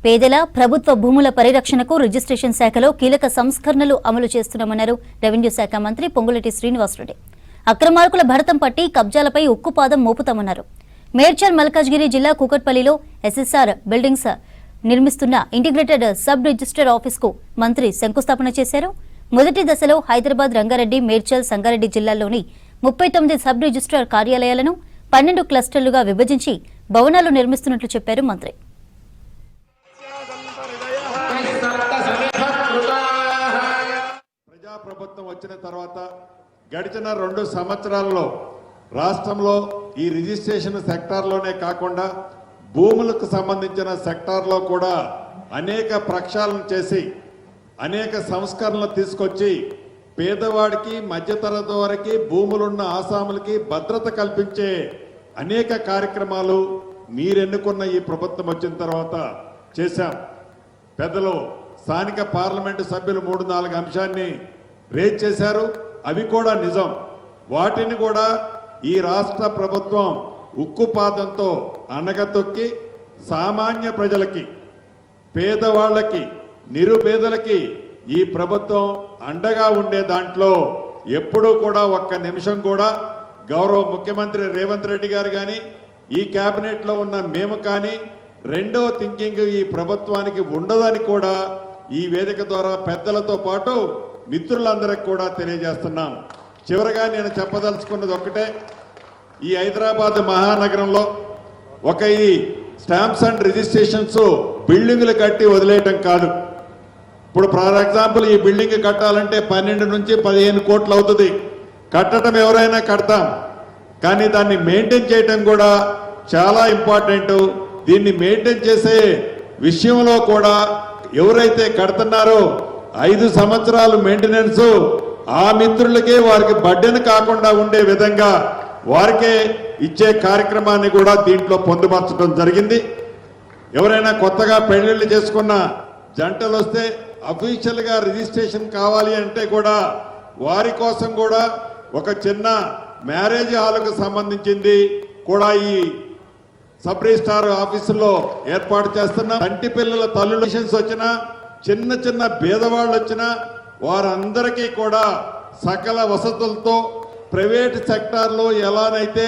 పేదల ప్రభుత్వ భూముల పరిరక్షణకు రిజిస్ట్రేషన్ శాఖలో కీలక సంస్కరణలు అమలు చేస్తున్నామన్నారు రెవెన్యూ శాఖ మంత్రి పొంగులేటి శ్రీనివాసరెడ్డి. అక్రమార్కుల భరతం పట్టి కబ్జాలపై ఉక్కుపాదం మోపుతామన్నారు. మేడ్చల్ మల్కాజ్గిరి జిల్లా కూకట్పల్లిలో ఎస్ఎస్ఆర్ బిల్డింగ్స్ నిర్మిస్తున్న ఇంటిగ్రేటెడ్ సబ్ రిజిస్టర్ ఆఫీస్కు మంత్రి శంకుస్థాపన చేశారు. మొదటి దశలో హైదరాబాద్, రంగారెడ్డి, మేడ్చల్, సంగారెడ్డి జిల్లాల్లోని 39 సబ్ రిజిస్ట్రార్ కార్యాలయాలను 12 క్లస్టర్లుగా విభజించి భవనాలు నిర్మిస్తున్నట్లు చెప్పారు మంత్రి. ప్రజాప్రభుత్వం వచ్చిన తర్వాత గడిచిన 2 సంవత్సరాల్లో రాష్ట్రంలో ఈ రిజిస్ట్రేషన్ సెక్టార్లోనే కాకుండా భూములకు సంబంధించిన సెక్టార్లో కూడా అనేక ప్రక్షాళన చేసి అనేక సంస్కరణలు తీసుకొచ్చి పేదవాడికి, మధ్యతరగతి వారికి, భూములున్న ఆసాములకి భద్రత కల్పించే అనేక కార్యక్రమాలు మీరెన్నుకున్న ఈ ప్రభుత్వం వచ్చిన తర్వాత చేశాం. పెద్దలు స్థానిక పార్లమెంటు సభ్యులు 3-4 అంశాన్ని రేజ్ చేశారు. అవి కూడా నిజం. వాటిని కూడా ఈ రాష్ట్ర ప్రభుత్వం ఉక్కుపాదంతో అణగతొక్కి సామాన్య ప్రజలకి, పేదవాళ్ళకి, నిరుపేదలకి ఈ ప్రభుత్వం అండగా ఉండే దాంట్లో ఎప్పుడూ కూడా ఒక్క నిమిషం కూడా గౌరవ ముఖ్యమంత్రి రేవంత్ రెడ్డి గారు కానీ, ఈ కేబినెట్లో ఉన్న మేము కానీ రెండో థింకింగ్ ఈ ప్రభుత్వానికి ఉండదని కూడా ఈ వేదిక ద్వారా పెద్దలతో పాటు మిత్రులందరికీ కూడా తెలియజేస్తున్నాం. చివరగా నేను చెప్పదలుచుకున్నది ఒక్కటే, ఈ హైదరాబాద్ మహానగరంలో ఒక ఈ స్టాంప్స్ అండ్ రిజిస్ట్రేషన్స్ బిల్డింగులు కట్టి వదిలేయటం కాదు. ఇప్పుడు ఫర్ ఎగ్జాంపుల్ ఈ బిల్డింగ్ కట్టాలంటే 12 నుంచి 15 కోట్లు అవుతుంది. కట్టడం ఎవరైనా కడతాం, కానీ దాన్ని మెయింటైన్ చేయటం కూడా చాలా ఇంపార్టెంట్. దీన్ని మెయింటైన్ చేసే విషయంలో కూడా ఎవరైతే కడుతున్నారో 5 సంవత్సరాలు మెయింటెనెన్స్ ఆ మిత్రులకే వారికి బడ్డెను కాకుండా ఉండే విధంగా వారికే ఇచ్చే కార్యక్రమాన్ని కూడా దీంట్లో పొందుపరచడం జరిగింది. ఎవరైనా కొత్తగా పెళ్లిళ్ళు చేసుకున్న జంటలు వస్తే అఫీషియల్గా రిజిస్ట్రేషన్ కావాలి అంటే కూడా వారి కోసం కూడా ఒక చిన్న మ్యారేజ్ హాల్కు సంబంధించింది కూడా ఈ సబ్ రిజిస్ట్రార్ ఆఫీసులో ఏర్పాటు చేస్తున్నాం. కంటి పిల్లల తల్లుల వచ్చినా, చిన్న చిన్న పేదవాళ్ళు వచ్చినా వారందరికీ కూడా సకల వసతులతో ప్రైవేట్ సెక్టార్లో ఎలానైతే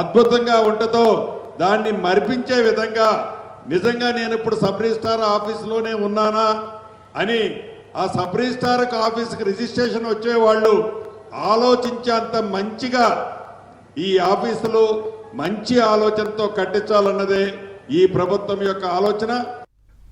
అద్భుతంగా ఉంటుందో దాన్ని మరిపించే విధంగా, నిజంగా నేను ఇప్పుడు సబ్ రిజిస్ట్రార్ ఆఫీసులోనే ఉన్నానా అని ఆ సబ్ రిజిస్ట్రార్ ఆఫీస్కి రిజిస్ట్రేషన్ వచ్చేవాళ్ళు ఆలోచించేంత మంచిగా ఈ ఆఫీసులు మంచి ఆలోచనతో కట్టించాలన్నదే ఈ ప్రభుత్వం యొక్క ఆలోచన.